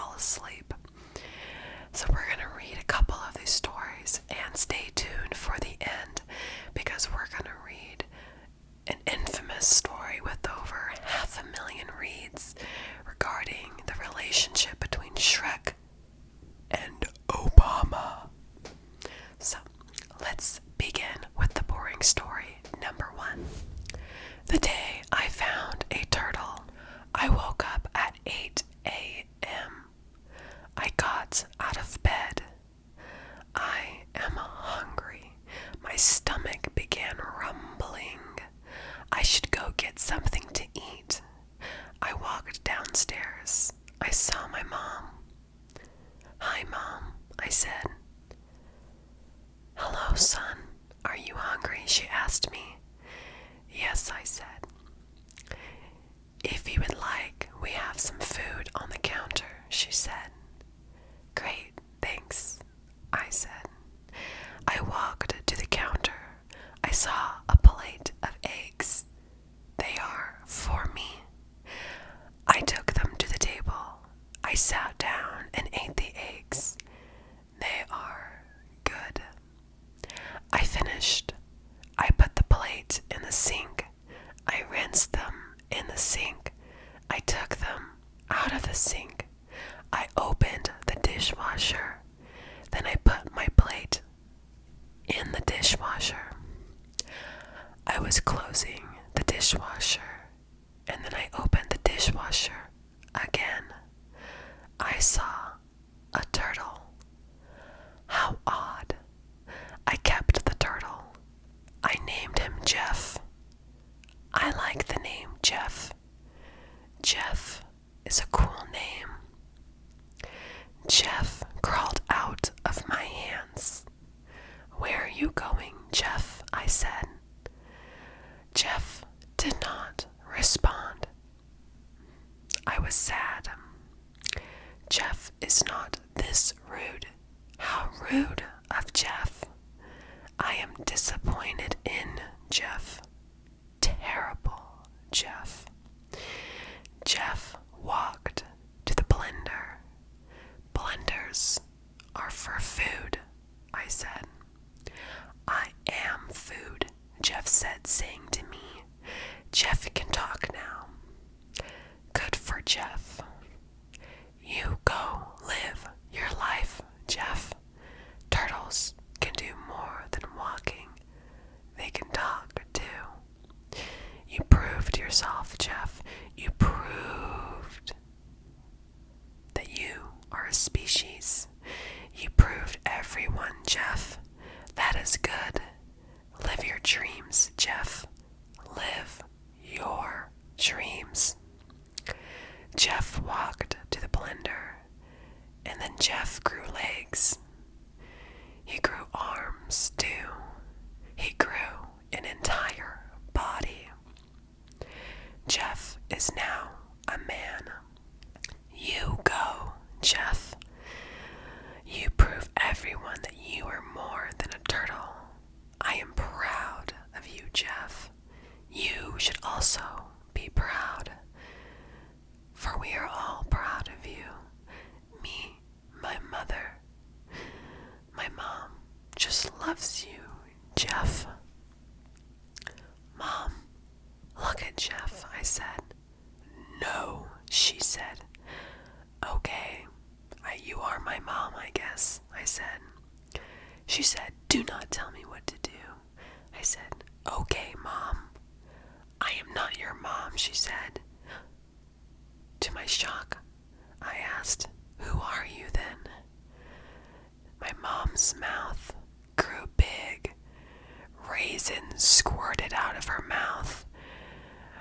fall asleep. So we're going to read a couple of these stories and stay tuned for the end, because we're going to read an infamous story with over 500,000 reads regarding the relationship between Shrek and Obama. So let's begin with the boring story number 1. The day I found a turtle. I woke up at 8 a.m. I got out of bed. I am hungry. My stomach began rumbling. I should go get something to eat. I walked downstairs. I saw my mom. "Hi, Mom," I said. "Hello, son. Are you hungry?" she asked me. "Yes," I said. "If you would like, we have some food on the counter," she said. "Great, thanks," I said. I walked to the counter. I saw a plate of eggs. "They are for me." I took them to the table. I sat down and ate the eggs. They are good. I finished. I put the plate in the sink. I rinsed them in the sink. I took them out of the sink. I opened the dishwasher. Then I put my plate in the dishwasher. I was closing the dishwasher, and then I opened the dishwasher again. I saw a turtle. How odd. I kept the turtle. I named him Jeff. I like the name Jeff. Jeff is a cool name. Jeff crawled out of my hands. "Where are you going, Jeff?" I said. Jeff did not respond. I was sad. Jeff is not this rude. How rude of Jeff. I am disappointed in Jeff. Terrible Jeff. Jeff walked to the blender. "Blenders are for food," I said. "I am food," Jeff said, saying to me. Jeff can talk now. Good for Jeff. You go live your life, Jeff. Turtles can do more than walking. They can talk too. You proved yourself, Jeff. You proved that you are a species. You proved everyone, Jeff. That is good. Live your dreams, Jeff. Live your dreams. Jeff walked to the blender, and then Jeff grew legs. He grew arms, too. He grew an entire body. Jeff is now a man. You go, Jeff. You prove everyone that you are more than a turtle. I am proud of you, Jeff. You should also be proud, for we are all proud of you. Me, my mother, my mom just loves you, Jeff. Mom, look at Jeff, I said. No, she said. Okay, you are my mom, I guess, I said. She said, do not tell me what to do. I said, okay, Mom. I am not your mom, she said. To my shock, I asked, who are you then? My mom's mouth grew big. Raisins squirted out of her mouth.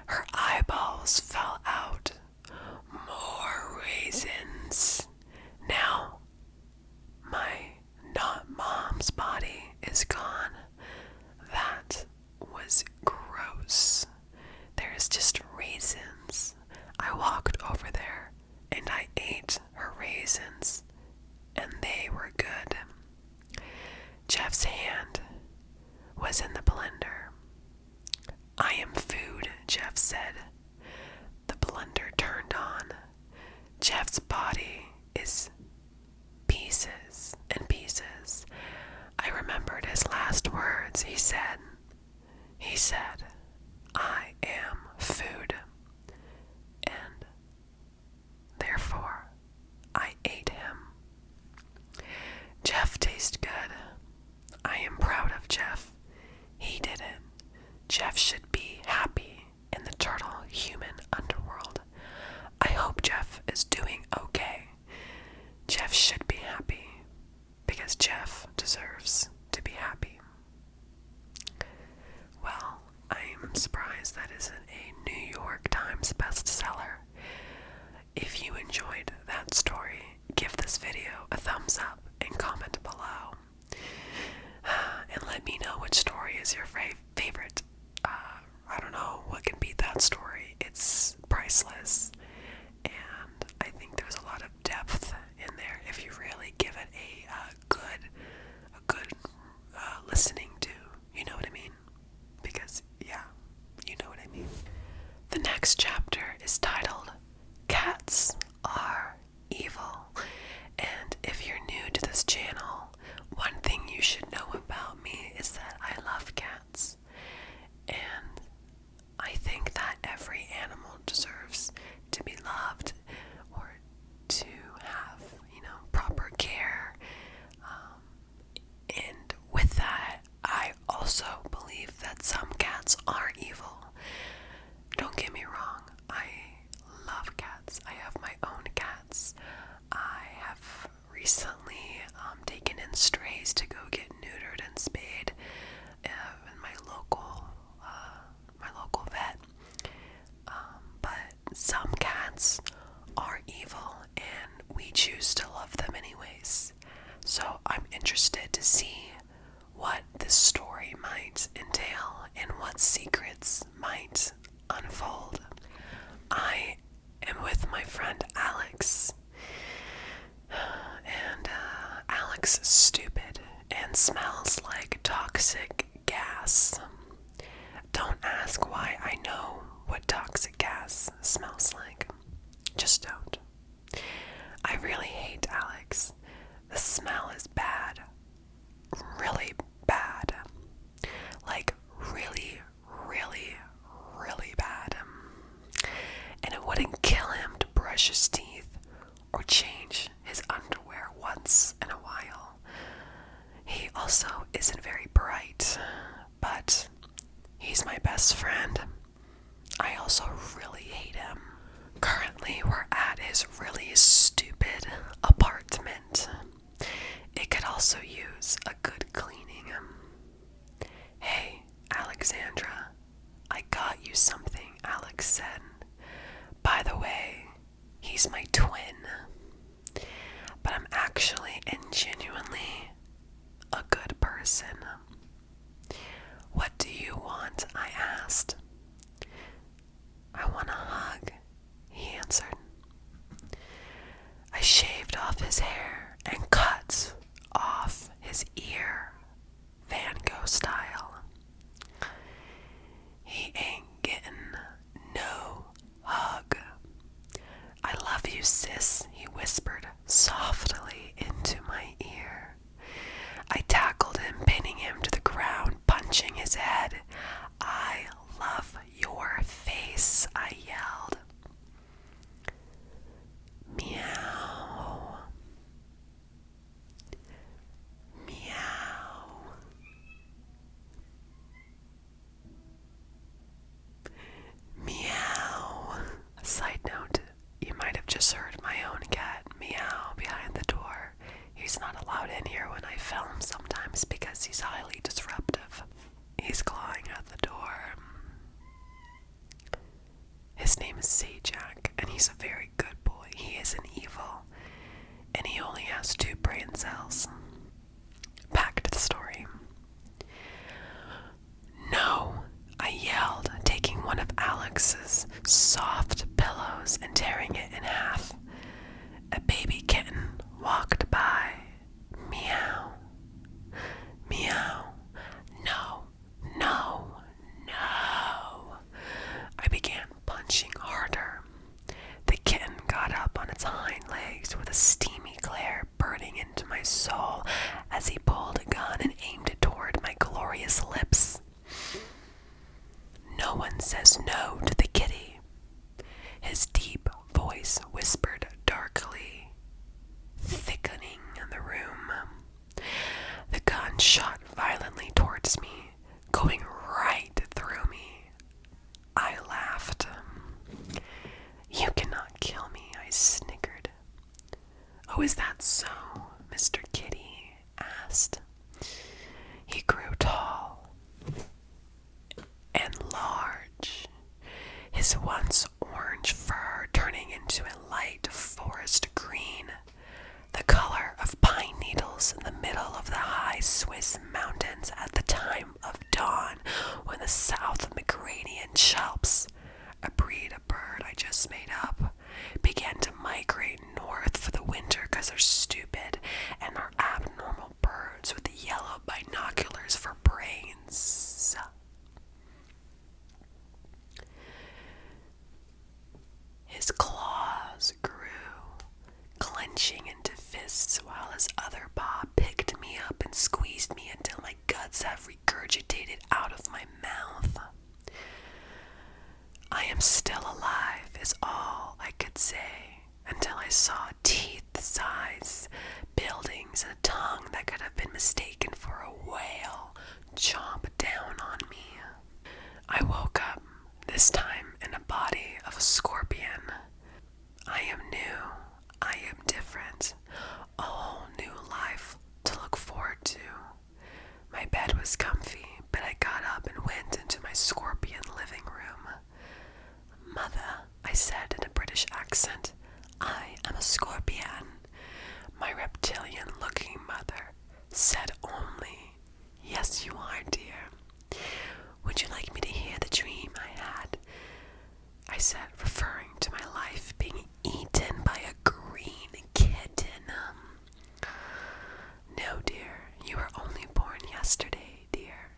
Her eyeballs fell out. More raisins. Now, my not mom's body is gone. That was gross. There's just raisins. I walked over there and I ate her raisins, and they were good. Jeff's hand was in the blender. I am food, Jeff said. The recently taken in strays to go get neutered and spayed in my local vet. But some cats are evil, and we choose to love them anyways. So I'm interested to see what this story might entail and what secrets might unfold. I am with my friend Alex, and Alex is stupid and smells like toxic gas. Don't ask why I know what toxic gas smells like. Just don't. I really hate Alex. The smell is bad. Really bad. Like really, really, really bad. And it wouldn't kill him to brush his teeth or change his underwear once in a while. He also isn't very bright, but he's my best friend. I also really hate him. Currently, we're at his really stupid apartment. It could also use a good cleaning. Hey, Alexandra, I got you something, Alex said. By the way, he's my twin. But I'm actually and genuinely a good person. What do you want? I asked. I want a hug, he answered. I shaved off his hair and cut off his ear, Van Gogh style. He ain't getting no hug. I love you, sis, he whispered softly into my ear. I tackled him, pinning him to the ground, punching his head. I love your face, I yelled. Meow. Meow. Meow. Side note, you might have just heard my own cat meow behind the door. He's not allowed in here when I film sometimes because he's highly disruptive. He's clawing at the door. His name is Sajak, and he's a very good boy. He isn't evil, and he only has 2 brain cells. Back to the story. No, I yelled, taking one of Alex's soft pillows and tearing it in half. A baby kitten walked by. Meow. Meow. No, no, no. I began punching harder. The kitten got up on its hind legs with a steamy glare burning into my soul as he pulled a gun and aimed it toward my glorious lips. No one says no to the kitty. His deep voice whispered darkly, thickening the room. The gun shot violently towards me, going right through me. I laughed. You cannot kill me, I snickered. Oh, is that so? Mr. Kitty asked. He grew tall and large, his once orange fur turning into a light forest green, the color of pine needles in the middle of the high Swiss mountains at the time of dawn when the South Migranian chalps, a breed of bird I just made up, began to migrate north for the winter because they're stupid and are abnormal birds with yellow binoculars for brains. His claws grew, clenching into fists while his other paw picked me up and squeezed me until my guts have regurgitated out of my mouth. I am still alive is all I could say until I saw teeth-sized buildings and a tongue that could have been mistaken for a whale chomp down on me. I woke up, this time in a body of a scorpion. I am new. I am different. A whole Mother, I said in a British accent, I am a scorpion. My reptilian-looking mother said only, Yes, you are, dear. Would you like me to hear the dream I had? I said, referring to my life being eaten by a green kitten. No, dear, you were only born yesterday, dear.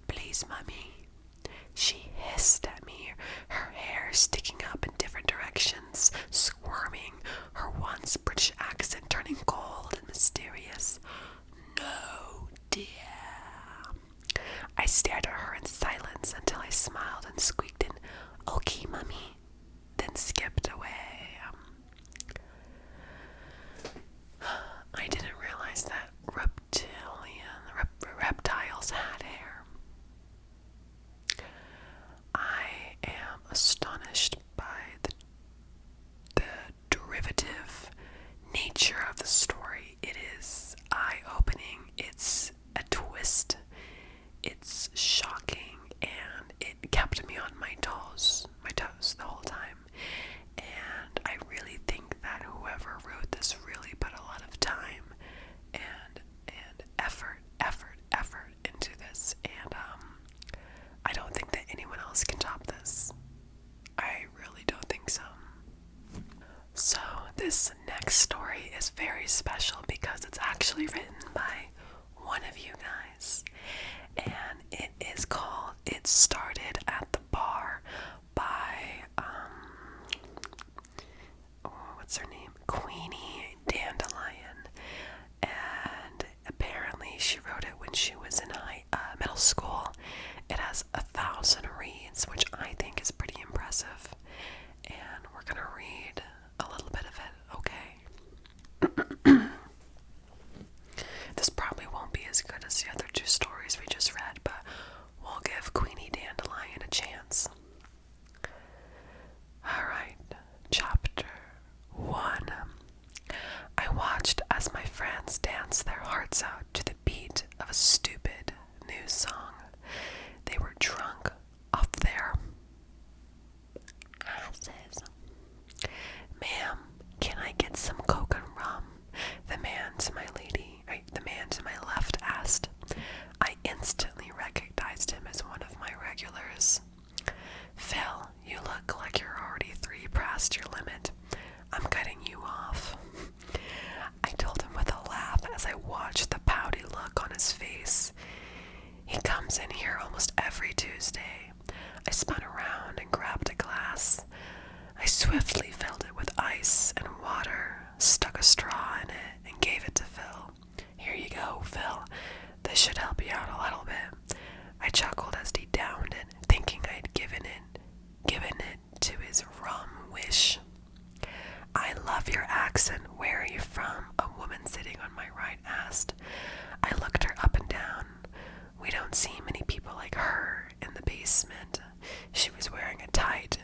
Please, Mummy. She hissed at me, her hair sticking up in different directions, squirming, her once British accent turning cold and mysterious. No, dear. I stared at her in silence until I smiled and squeaked in, Okay, Mummy, then skipped away. I didn't realize that reptiles had hair. I am astonished by the derivative nature of the story. It is eye-opening, it's a twist, it's shocking, and it kept me on my toes the whole time. And I really think that whoever wrote this really put a lot of time and effort into this, and I don't think that anyone else can top this. I really don't think so. So this next story is very special because it's actually written by one of you guys, and it is called It Started at the Bar by what's her name? QueenieDandelion. And apparently she wrote it when she was in middle school. It has 1,000 reads, which I think is pretty impressive. And we're gonna read a little bit of it, okay? This probably won't be as good as the other two stories we just read, but we'll give QueenieDandelion a chance. Alright, chapter 1. I watched as my friends danced their hearts out to the beat of a stupid new song. They were drunk off their asses. Ma'am, can I get some coke and rum? The man to my left asked. I instantly recognized him as one of my regulars. Phil, you look like you're already 3 past your limit. I'm cutting you off. I told him with a laugh as I watched the pouty look on his face. He comes in here almost every Tuesday. I spun around and grabbed a glass. I swiftly filled it with ice and water, stuck a straw in it, and gave it to Phil. Here you go, Phil. This should help you out a little bit. I chuckled as he downed it, thinking I'd given it to his rum wish. I love your accent. Where are you from? A woman sitting on my right asked. I looked her up and down. We don't see many people like her in the basement. She was wearing a tight,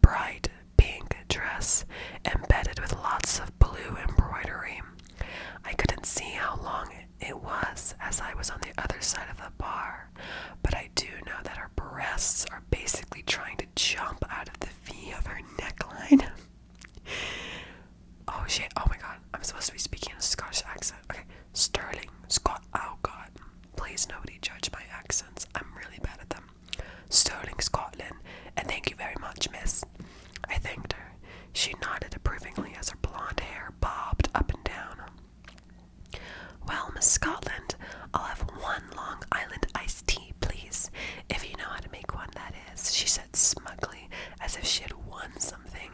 bright pink dress embedded with lots of blue embroidery. I couldn't see how long it was as I was on the other side of the bar, but I do know that her breasts are basically trying to jump out of the V of her neckline. Oh shit, oh my god, I'm supposed to be speaking in a Scottish accent. Okay, Sterling, Scott, oh god, please nobody judge my accents, I'm really bad at them. Sterling, Scotland, and thank you very much, miss. I thanked her. She nodded approvingly as her blonde hair bobbed up and down. Well, Miss Scotland, I'll have 1 Long Island iced tea, please, if you know how to make one, that is, she said smugly, as if she had won something.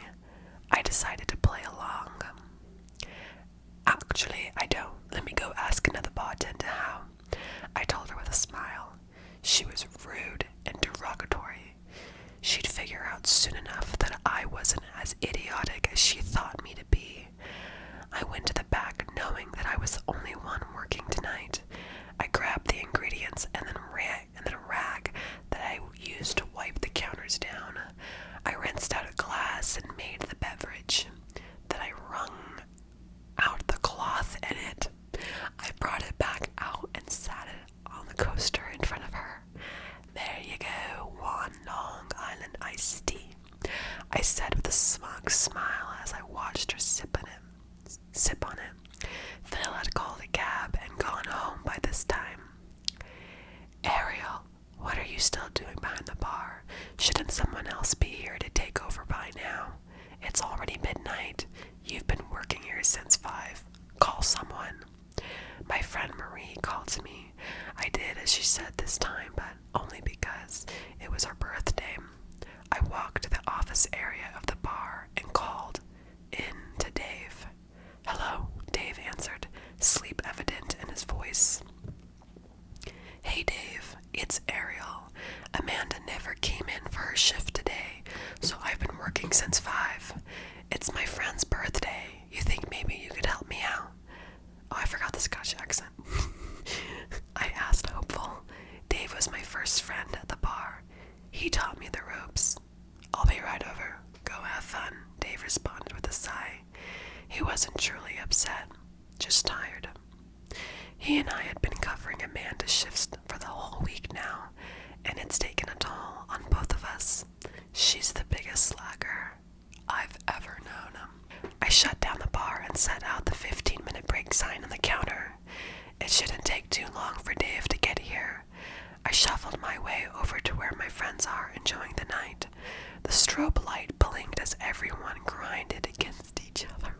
I decided to play along. Actually, I don't. Let me go ask another bartender how. I told her with a smile. She was rude and derogatory. She'd figure out soon enough that I wasn't as idiotic as she thought me to be. I went to the back knowing that I was the only one working tonight. just tired. He and I had been covering Amanda's shifts for the whole week now, and it's taken a toll on both of us. She's the biggest slacker I've ever known. I shut down the bar and set out the 15-minute break sign on the counter. It shouldn't take too long for Dave to get here. I shuffled my way over to where my friends are enjoying the night. The strobe light blinked as everyone grinded against each other.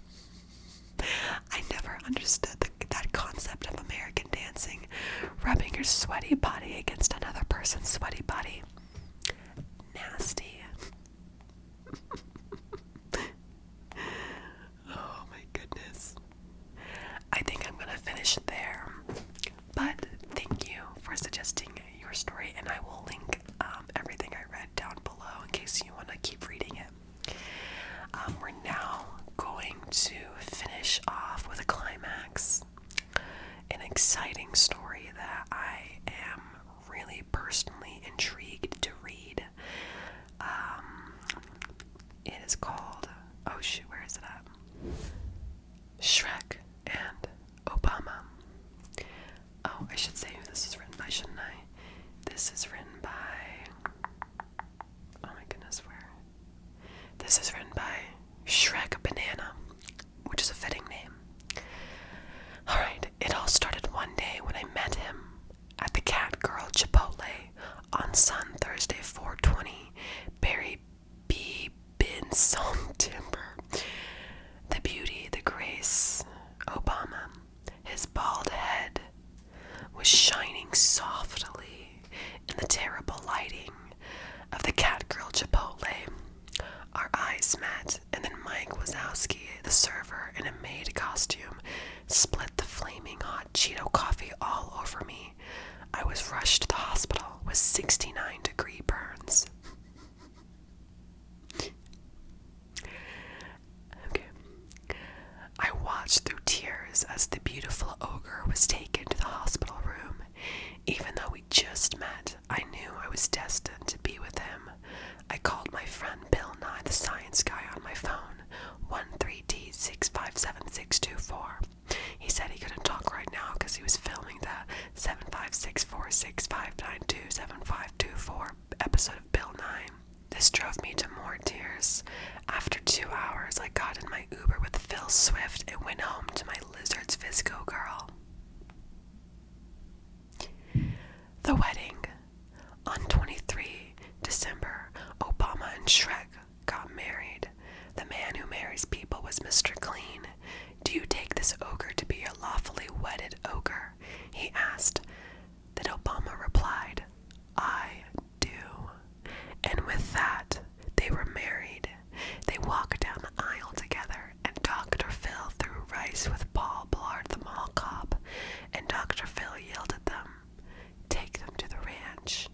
I never understood that concept of American dancing, rubbing your sweaty body against another person's sweaty body. Nasty. Oh my goodness. I think I'm gonna finish there, but thank you for suggesting your story, and I will link everything I read down below in case you want to keep reading it. We're now going to finish off with a climax, an exciting story that I am really personally intrigued to read. It is called, oh shoot, where is it at? Shrek and Obama. Oh, I should say who this is written by, shouldn't I? This is written by, oh my goodness, where? This is written by Shrekbanana, which is a fitting name. Alright, it all started one day when I met him at the Cat Girl Chipotle on Sun Thursday 420, Barry B. Bin Song Timber. The beauty, the grace, Obama, his bald head was shining softly in the terrible lighting of the Cat Girl Chipotle. Our eyes met, and then Mike Wazowski, the server in a maid costume, split the flaming hot Cheeto coffee all over me. I was rushed to the hospital with 69-degree burns. Okay. I watched through tears as the beautiful ogre was taken to the hospital room. Even though we just met, I knew I was destined to be with him. I called my friend Bill Nye, the science guy, on my phone, 13D657624. He said he couldn't talk right now because he was filming the 756465927524 episode of Bill Nye. This drove me to more tears. After 2 hours, I got in my Uber with Phil Swift and went home to my Lizard's Visco girl. The wedding. On 23 December, Obama and Shrek got married. The man who marries people was Mr. Clean. Do you take this ogre to be your lawfully wedded ogre? He asked. Then Obama replied, I do. And with that, they were married. They walked down the aisle together, and Dr. Phil threw rice with Paul Blart the mall cop, and Dr. Phil yelled at them, take them to the ranch,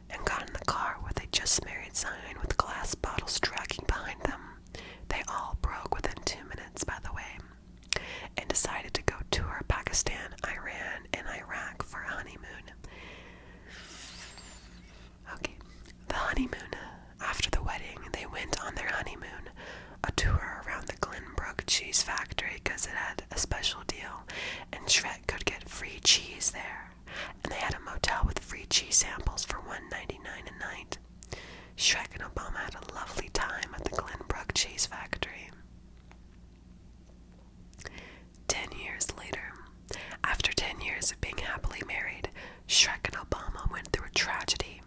and got in the car with a just married sign with glass bottles dragging behind them. They all broke within 2 minutes, by the way, and decided to go tour Pakistan, Iran, and Iraq for a honeymoon. Okay, the honeymoon. After the wedding, they went on their honeymoon, a tour around the Glenbrook cheese factory because it had a special deal, and Shrek could get free cheese there. And they had a motel with free cheese samples for $1.99 a night. Shrek and Obama had a lovely time at the Glenbrook cheese factory. 10 years later, after 10 years of being happily married, Shrek and Obama went through a tragedy.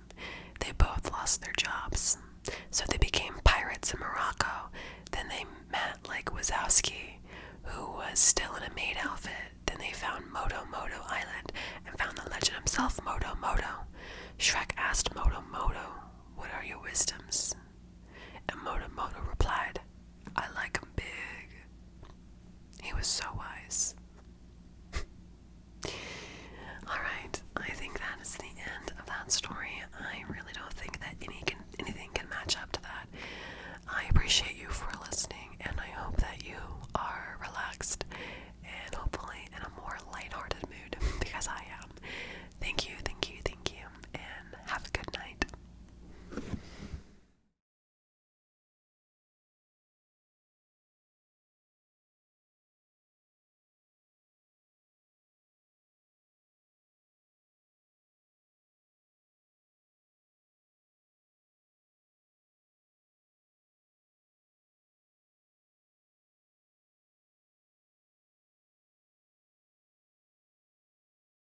They both lost their jobs, so they became pirates in Morocco. Then they met like Wazowski, who was still in a maid outfit. Then they found Moto Moto Island and found the legend himself, Moto Moto. Shrek asked Moto Moto, what are your wisdoms? And Moto Moto replied, I like 'em big. He was so wise.